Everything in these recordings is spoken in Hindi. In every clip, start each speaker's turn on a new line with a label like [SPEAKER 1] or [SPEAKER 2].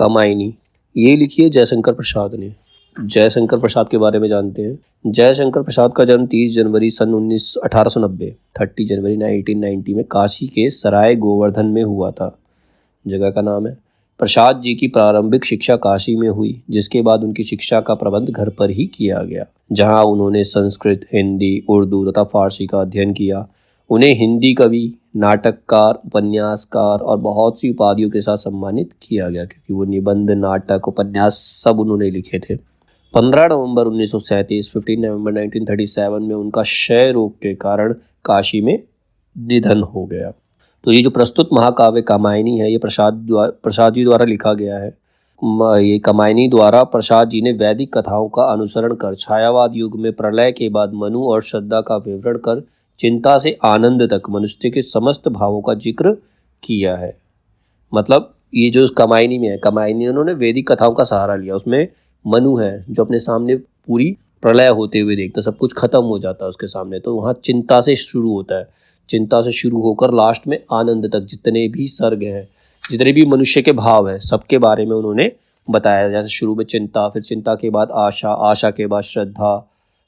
[SPEAKER 1] कामायनी, ये लिखी है जयशंकर प्रसाद ने। जयशंकर प्रसाद के बारे में जानते हैं। जयशंकर प्रसाद का जन्म 30 जनवरी सन 1890 30 जनवरी 1990 में काशी के सराय गोवर्धन में हुआ था। जगह का नाम है। प्रसाद जी की प्रारंभिक शिक्षा काशी में हुई, जिसके बाद उनकी शिक्षा का प्रबंध घर पर ही किया गया, जहां उन्होंने संस्कृत, हिंदी, उर्दू तथा फारसी का अध्ययन किया। उन्हें हिंदी कवि, नाटककार, उपन्यासकार और बहुत सी उपाधियों के साथ सम्मानित किया गया, क्योंकि वो निबंध, नाटक, उपन्यास सब उन्होंने लिखे थे। 15 नवंबर 1937 15 नवंबर 1937 में उनका क्षय रोग के कारण काशी में निधन हो गया। तो ये जो प्रस्तुत महाकाव्य कामायनी है, ये प्रसाद जी द्वारा लिखा गया है। ये कामायनी द्वारा प्रसाद जी ने वैदिक कथाओं का अनुसरण कर छायावाद युग में प्रलय के बाद मनु और श्रद्धा का विवरण कर चिंता से आनंद तक मनुष्य के समस्त भावों का जिक्र किया है। मतलब ये जो कामायनी में है, कामायनी उन्होंने वैदिक कथाओं का सहारा लिया। उसमें मनु है जो अपने सामने पूरी प्रलय होते हुए देखता, सब कुछ खत्म हो जाता है उसके सामने, तो वहाँ चिंता से शुरू होता है। चिंता से शुरू होकर लास्ट में आनंद तक जितने भी सर्ग हैं, जितने भी मनुष्य के भाव हैं, सबके बारे में उन्होंने बताया। जैसे शुरू में चिंता, फिर चिंता के बाद आशा, आशा के बाद श्रद्धा,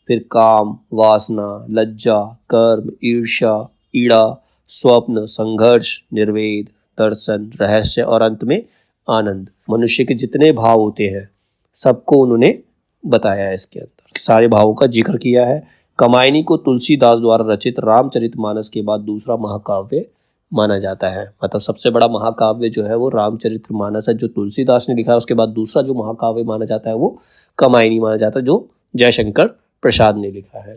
[SPEAKER 1] फिर काम, वासना, लज्जा, कर्म, ईर्ष्या, ईड़ा, स्वप्न, संघर्ष, निर्वेद, दर्शन, रहस्य और अंत में आनंद। मनुष्य के जितने भाव होते हैं सबको उन्होंने बताया है। इसके अंदर सारे भावों का जिक्र किया है। कामायनी को तुलसीदास द्वारा रचित रामचरितमानस के बाद दूसरा महाकाव्य माना जाता है। मतलब सबसे बड़ा महाकाव्य जो है वो रामचरितमानस है, जो तुलसीदास ने लिखा है। उसके बाद दूसरा जो महाकाव्य माना जाता है वो कामायनी माना जाता है, जो जयशंकर प्रसाद ने लिखा है।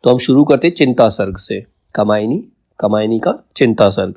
[SPEAKER 1] तो हम शुरू करते हैं चिंता सर्ग से। कामायनी का चिंता सर्ग।